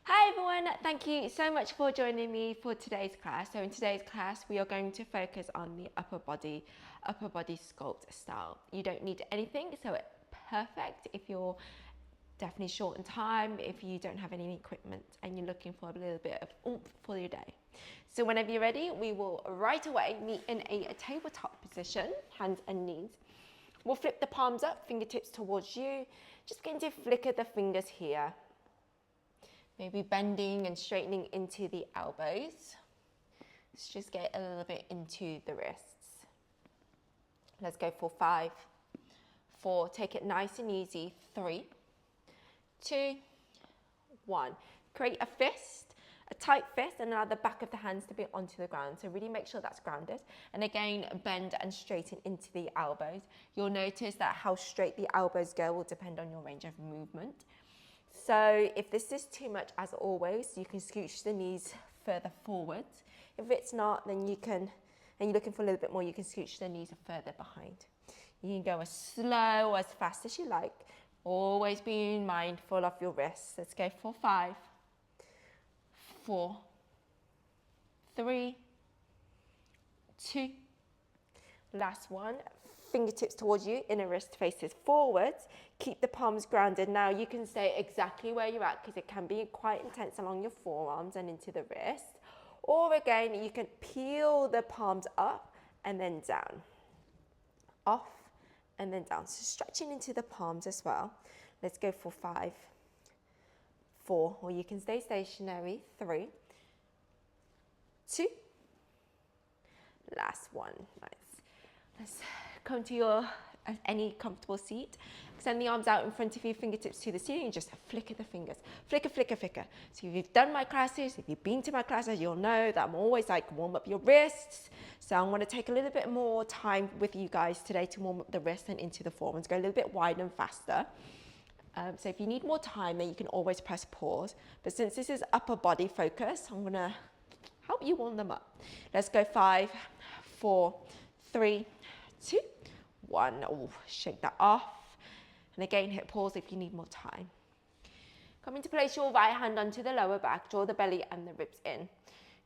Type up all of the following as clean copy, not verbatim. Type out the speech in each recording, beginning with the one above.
Hi everyone, thank you so much for joining me for today's class. So in today's class, we are going to focus on the upper body sculpt style. You don't need anything, so it's perfect if you're definitely short in time, if you don't have any equipment and you're looking for a little bit of oomph for your day. So whenever you're ready, we will right away meet in a tabletop position, hands and knees. We'll flip the palms up, fingertips towards you. Just begin to flicker the fingers here. Maybe bending and straightening into the elbows. Let's just get a little bit into the wrists. Let's go for 5, 4, take it nice and easy. 3, 2, 1. Create a fist, a tight fist, and allow the back of the hands to be onto the ground. So really make sure that's grounded. And again, bend and straighten into the elbows. You'll notice that how straight the elbows go will depend on your range of movement. So if this is too much, as always, you can scooch the knees further forwards. If it's not, then you can, and you're looking for a little bit more, you can scooch the knees further behind. You can go as slow or as fast as you like. Always being mindful of your wrists. Let's go for 5, 4, 3, 2. Last one. Fingertips towards you, inner wrist faces forwards. Keep the palms grounded. Now you can stay exactly where you're at because it can be quite intense along your forearms and into the wrist. Or again, you can peel the palms up and then down. Off and then down. So stretching into the palms as well. Let's go for 5, 4, or you can stay stationary. 3, 2. Last one. Nice. Let's come to your any comfortable seat. Extend the arms out in front of you, fingertips to the ceiling, and just flicker the fingers. Flicker, flicker, flicker. So if you've done my classes, if you've been to my classes, you'll know that I'm always like, warm up your wrists. So I'm going to take a little bit more time with you guys today to warm up the wrists and into the forearms. Go a little bit wider and faster. So if you need more time, then you can always press pause. But since this is upper body focus, I'm going to help you warm them up. Let's go 5, 4, 3, 2, 1. Oh, shake that off. And again, hit pause if you need more time. Come into place your right hand onto the lower back. Draw the belly and the ribs in.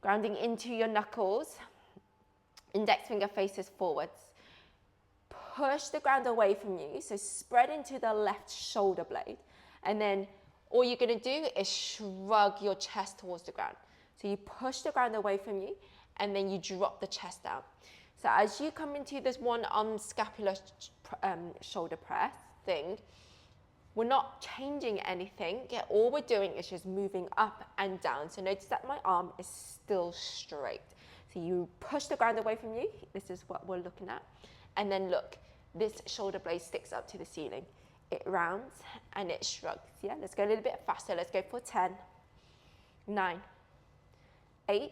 Grounding into your knuckles. Index finger faces forwards. Push the ground away from you. So spread into the left shoulder blade. And then all you're going to do is shrug your chest towards the ground. So you push the ground away from you and then you drop the chest down. So as you come into this one arm scapular shoulder press thing, we're not changing anything. All we're doing is just moving up and down. So notice that my arm is still straight. So you push the ground away from you. This is what we're looking at. And then look, this shoulder blade sticks up to the ceiling. It rounds and it shrugs. Yeah, let's go a little bit faster. Let's go for 10, 9, 8,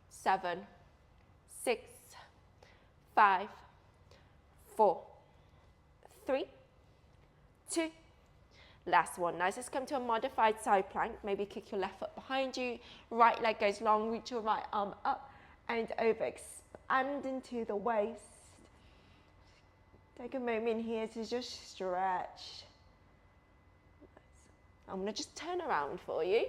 7, 6, 5, 4, 3, 2. Last one. Nice. Let's come to a modified side plank. Maybe kick your left foot behind you. Right leg goes long. Reach your right arm up and over. Expand into the waist. Take a moment here to just stretch. I'm going to just turn around for you.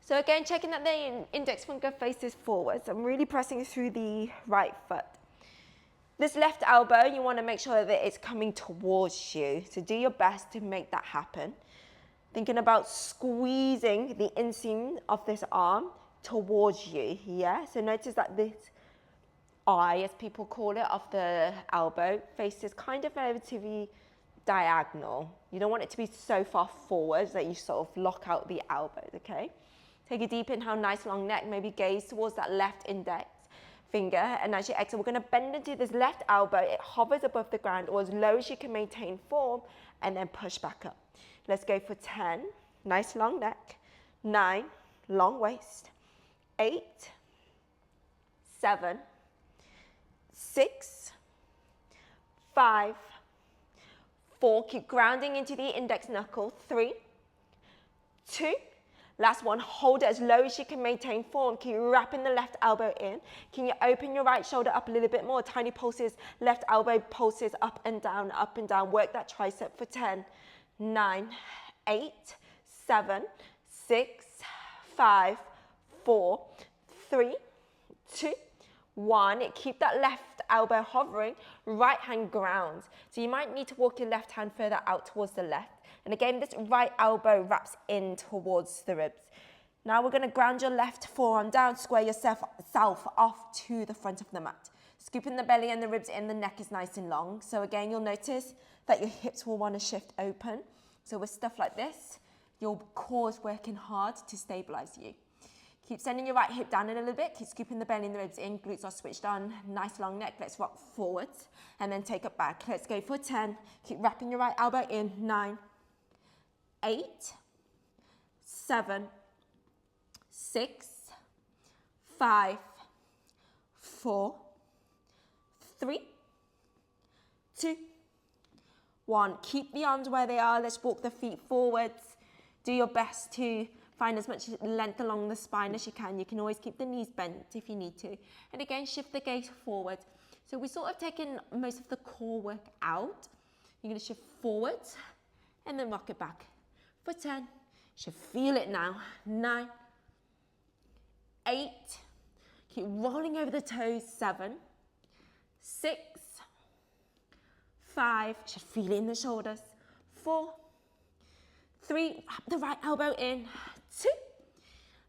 So again, checking that the index finger faces forwards. I'm really pressing through the right foot. This left elbow, you want to make sure that it's coming towards you. So do your best to make that happen. Thinking about squeezing the inseam of this arm towards you. Yeah. So notice that this eye, as people call it, of the elbow faces kind of relatively diagonal. You don't want it to be so far forward that you sort of lock out the elbows. Okay. Take a deep inhale, nice long neck, maybe gaze towards that left index finger. And as you exhale, we're going to bend into this left elbow. It hovers above the ground or as low as you can maintain form and then push back up. Let's go for 10, nice long neck, 9, long waist, 8, 7, 6, 5, 4. Keep grounding into the index knuckle. 3, 2, last one. Hold it as low as you can maintain form. Keep wrapping the left elbow in. Can you open your right shoulder up a little bit more? Tiny pulses, left elbow pulses up and down, up and down. Work that tricep for 10, 9, 8, 7, 6, 5, 4, 3, 2, 1. Keep that left elbow hovering, right hand ground. So you might need to walk your left hand further out towards the left. And again, this right elbow wraps in towards the ribs. Now we're going to ground your left forearm down, square yourself off to the front of the mat. Scooping the belly and the ribs in, the neck is nice and long. So again, you'll notice that your hips will want to shift open. So with stuff like this, your core is working hard to stabilize you. Keep sending your right hip down a little bit. Keep scooping the belly and the ribs in. Glutes are switched on. Nice long neck. Let's rock forwards and then take it back. Let's go for 10. Keep wrapping your right elbow in. 9, 8, 7, 6, 5, 4, 3, 2, 1. Keep the arms where they are. Let's walk the feet forwards. Do your best to find as much length along the spine as you can. You can always keep the knees bent if you need to. And again, shift the gaze forward. So we're sort of taking most of the core work out. You're going to shift forwards and then rock it back for 10. You should feel it now. 9, 8. Keep rolling over the toes. 7, 6, 5. You should feel it in the shoulders. 4, 3. Wrap the right elbow in. 2.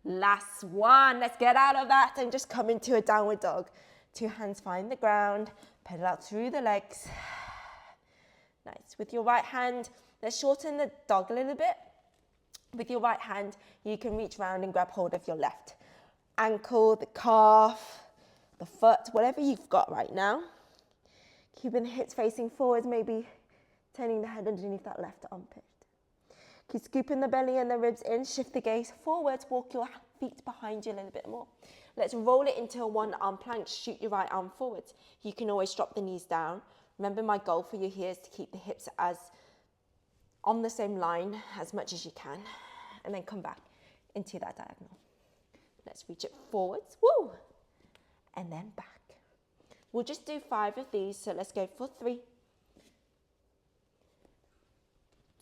Last one. Let's get out of that and just come into a downward dog. 2 hands find the ground. Pedal out through the legs. Nice. With your right hand, let's shorten the dog a little bit. With your right hand, you can reach around and grab hold of your left ankle, the calf, the foot, whatever you've got right now. Keeping the hips facing forwards, maybe turning the head underneath that left armpit. Keep scooping the belly and the ribs in. Shift the gaze forwards. Walk your feet behind you a little bit more. Let's roll it into a one arm plank. Shoot your right arm forwards. You can always drop the knees down. Remember, my goal for you here is to keep the hips as on the same line as much as you can. And then come back into that diagonal. Let's reach it forwards. Woo! And then back. We'll just do 5 of these. So let's go for 3,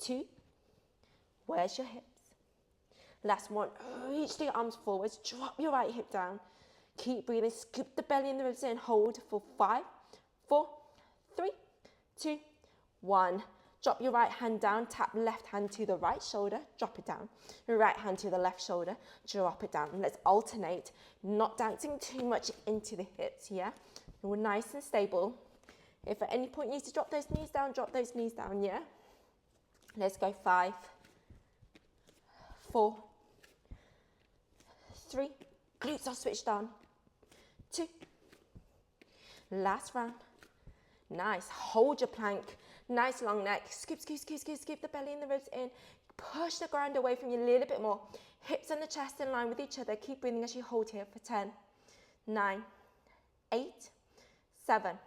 2. Where's your hips? Last one. Reach the arms forwards. Drop your right hip down. Keep breathing. Scoop the belly and the ribs in. Hold for 5, 4, 3, 2, 1. Drop your right hand down. Tap left hand to the right shoulder. Drop it down. Your right hand to the left shoulder. Drop it down. Let's alternate. Not dancing too much into the hips, yeah? And we're nice and stable. If at any point you need to drop those knees down, drop those knees down, yeah? Let's go 5, 4, 3. Glutes are switched on. 2. Last round. Nice. Hold your plank. Nice long neck. Scoop, scoop, scoop, scoop, scoop the belly and the ribs in. Push the ground away from you a little bit more. Hips and the chest in line with each other. Keep breathing as you hold here for 10, 9, 8, 7,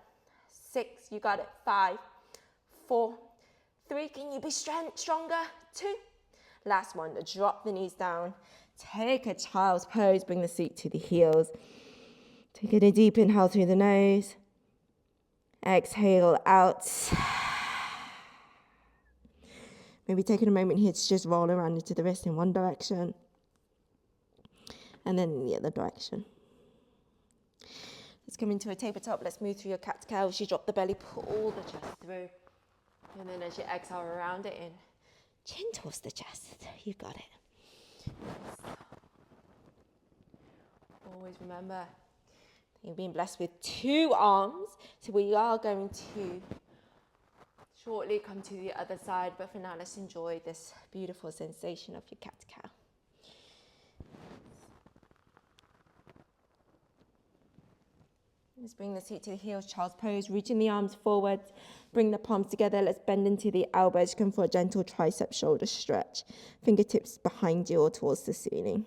6. You got it. 5, 4, 3. Can you be stronger? 2. Last one. Drop the knees down. Take a child's pose. Bring the seat to the heels. Take a deep inhale through the nose. Exhale out. Maybe taking a moment here to just roll around into the wrist in one direction. And then in the other direction. Let's come into a tabletop. Let's move through your cat-cow. As you drop the belly, pull the chest through. And then as you exhale, round it in. Chin towards the chest. You got it. Always remember, you've been blessed with 2 arms. So we are going to shortly come to the other side. But for now, let's enjoy this beautiful sensation of your cat-cow. Let's bring the seat to the heels, child's pose, reaching the arms forwards, bring the palms together. Let's bend into the elbows, come for a gentle tricep shoulder stretch. Fingertips behind you or towards the ceiling.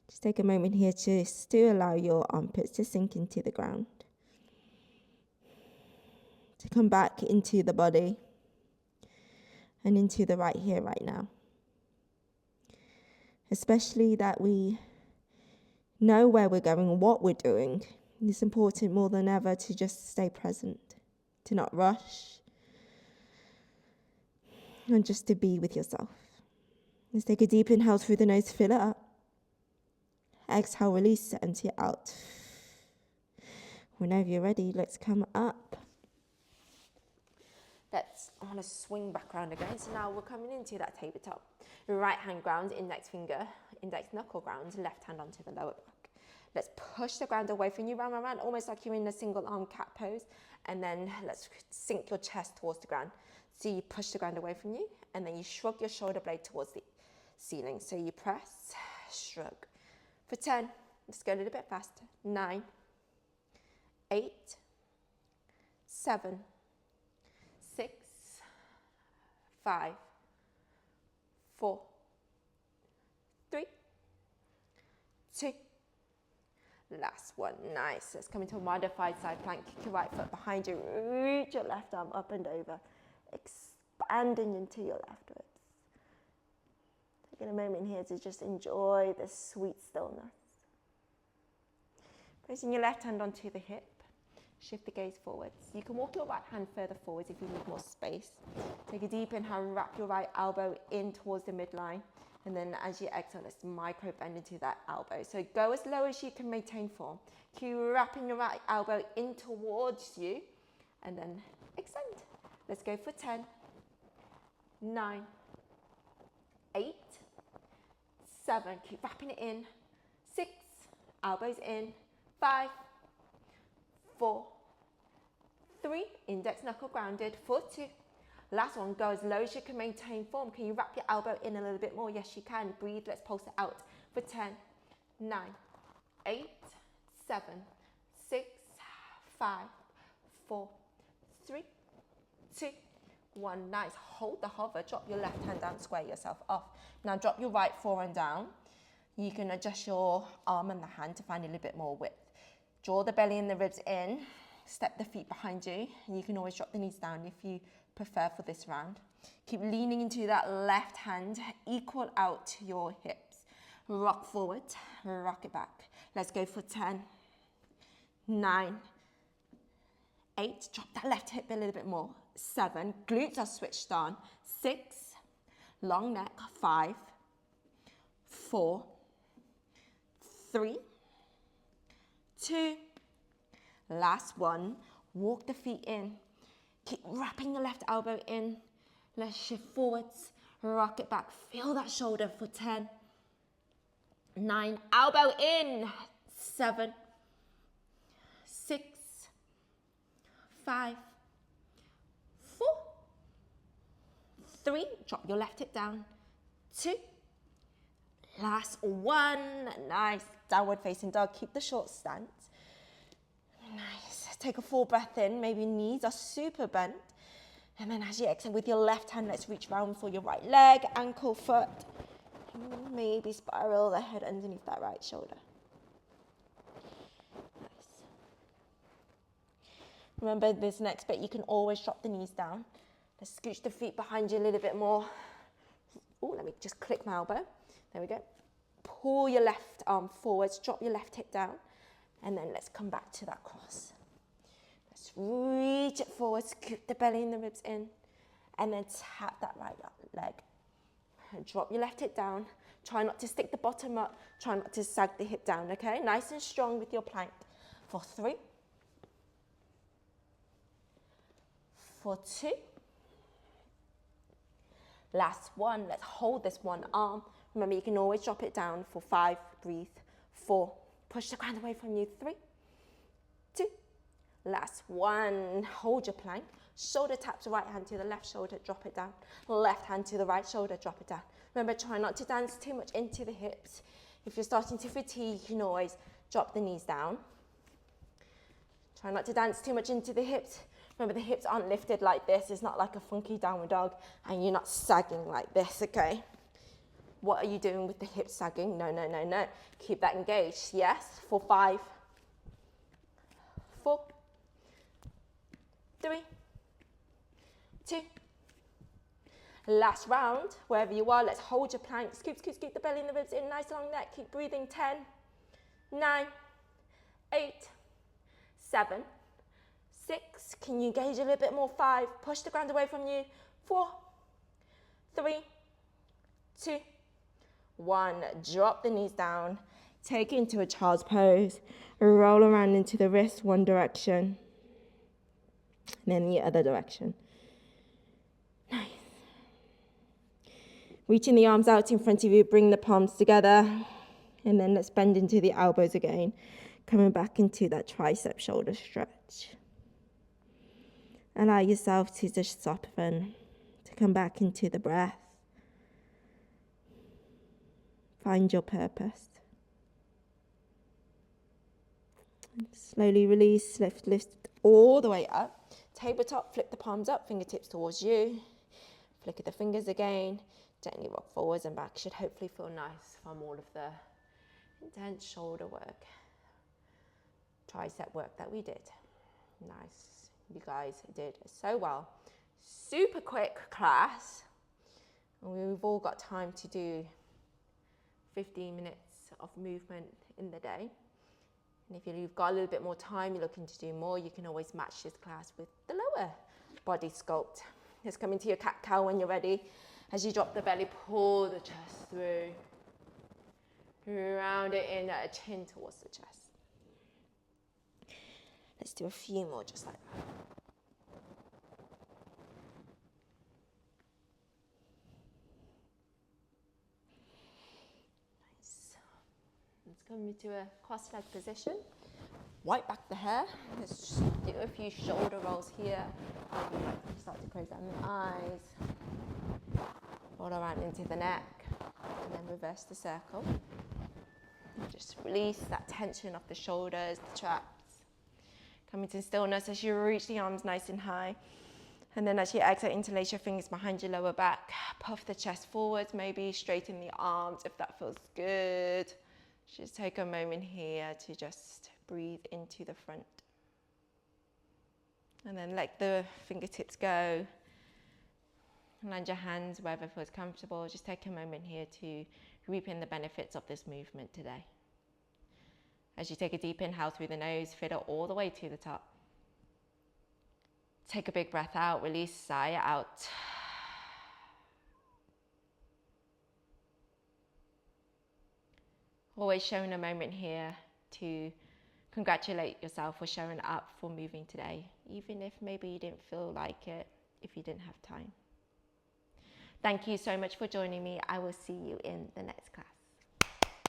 Just take a moment here to still allow your armpits to sink into the ground. To come back into the body and into the right here, right now. Especially that we know where we're going, what we're doing. It's important more than ever to just stay present, to not rush, and just to be with yourself. Let's take a deep inhale through the nose, fill it up. Exhale, release, empty it out. Whenever you're ready, let's come up. I want to swing back around again. So now we're coming into that tabletop. Right hand ground, index finger, index knuckle ground, left hand onto the lower back. Let's push the ground away from you, round, round, round, almost like you're in a single arm cat pose. And then let's sink your chest towards the ground. So you push the ground away from you, and then you shrug your shoulder blade towards the ceiling. So you press, shrug. For 10, let's go a little bit faster. 9, 8, 7, 6, 5, 4, 3, 2. Last one. Nice. Let's come into a modified side plank. Kick your right foot behind you. Reach your left arm up and over. Expanding into your left ribs. Taking a moment here to just enjoy this sweet stillness. Placing your left hand onto the hip. Shift the gaze forwards. You can walk your right hand further forwards if you need more space. Take a deep inhale, wrap your right elbow in towards the midline. And then as you exhale, let's micro bend into that elbow. So go as low as you can maintain form. Keep wrapping your right elbow in towards you. And then extend. Let's go for 10, 9, 8, 7. Keep wrapping it in. 6, elbows in. 5, 4, 3, index knuckle grounded. 4, 2. Last one, go as low as you can maintain form. Can you wrap your elbow in a little bit more? Yes, you can. Breathe, let's pulse it out. For 10, 9, 8, 7, 6, 5, 4, 3, 2, 1. Nice. Hold the hover. Drop your left hand down, square yourself off. Now drop your right forearm down. You can adjust your arm and the hand to find a little bit more width. Draw the belly and the ribs in. Step the feet behind you. And you can always drop the knees down if you prefer for this round. Keep leaning into that left hand. Equal out your hips. Rock forward. Rock it back. Let's go for 10, 9, 8. Drop that left hip a little bit more. 7. Glutes are switched on. 6. Long neck. 5, 4, 3, 2. Last one. Walk the feet in. Keep wrapping your left elbow in. Let's shift forwards. Rock it back. Feel that shoulder for 10, 9. Elbow in. 7, 6, 5, 4, 3. Drop your left hip down. 2. Last one. Nice. Downward facing dog. Keep the short stance. Nice. Take a full breath in. Maybe knees are super bent. And then as you exhale with your left hand, let's reach round for your right leg, ankle, foot. Maybe spiral the head underneath that right shoulder. Nice. Remember this next bit, you can always drop the knees down. Let's scooch the feet behind you a little bit more. Oh, let me just click my elbow. There we go. Pull your left arm forwards, drop your left hip down, and then let's come back to that cross. Let's reach it forward, scoop the belly and the ribs in, and then tap that right leg. And drop your left hip down. Try not to stick the bottom up. Try not to sag the hip down, okay? Nice and strong with your plank. For 3, for 2. Last one. Let's hold this one arm. Remember, you can always drop it down for 5. Breathe. 4. Push the ground away from you. 3, 2. Last one. Hold your plank. Shoulder taps, right hand to the left shoulder, drop it down. Left hand to the right shoulder, drop it down. Remember, try not to dance too much into the hips. If you're starting to fatigue, you can always drop the knees down. Try not to dance too much into the hips. Remember, the hips aren't lifted like this. It's not like a funky downward dog, and you're not sagging like this, okay? What are you doing with the hips sagging? No, no, no, no. Keep that engaged. Yes, for 5, 4, 3, 2. Last round, wherever you are, let's hold your plank. Scoop, scoop, scoop the belly and the ribs in. Nice long neck. Keep breathing. 10, 9, 8, 7, 6. Can you engage a little bit more? 5. Push the ground away from you. 4, 3, 2, 1. Drop the knees down. Take it into a child's pose. Roll around into the wrist one direction. And then the other direction. Nice. Reaching the arms out in front of you. Bring the palms together. And then let's bend into the elbows again. Coming back into that tricep shoulder stretch. Allow yourself to just soften. To come back into the breath. Find your purpose. And slowly release, lift all the way up. Tabletop, flip the palms up, fingertips towards you. Flick the fingers again. Gently rock forwards and back. Should hopefully feel nice from all of the intense shoulder work, tricep work that we did. Nice. You guys did so well. Super quick class. And we've all got time to do 15 minutes of movement in the day. And if you've got a little bit more time, you're looking to do more, you can always match this class with the lower body sculpt. Let's come into your cat-cow when you're ready. As you drop the belly, pull the chest through. Round it in, chin towards the chest. Let's do a few more just like that. Let's come into a cross-leg position. Wipe back the hair. Let's just do a few shoulder rolls here. Start to close down the eyes. Roll around into the neck. And then reverse the circle. And just release that tension of the shoulders, the traps. Come into stillness as you reach the arms nice and high. And then as you exhale, interlace your fingers behind your lower back. Puff the chest forwards, maybe straighten the arms if that feels good. Just take a moment here to just breathe into the front. And then let the fingertips go. Land your hands wherever feels comfortable. Just take a moment here to reap in the benefits of this movement today. As you take a deep inhale through the nose, fiddle all the way to the top. Take a big breath out, release, sigh out. Always showing a moment here to congratulate yourself for showing up, for moving today, even if maybe you didn't feel like it, if you didn't have time. Thank you so much for joining me. I will see you in the next class.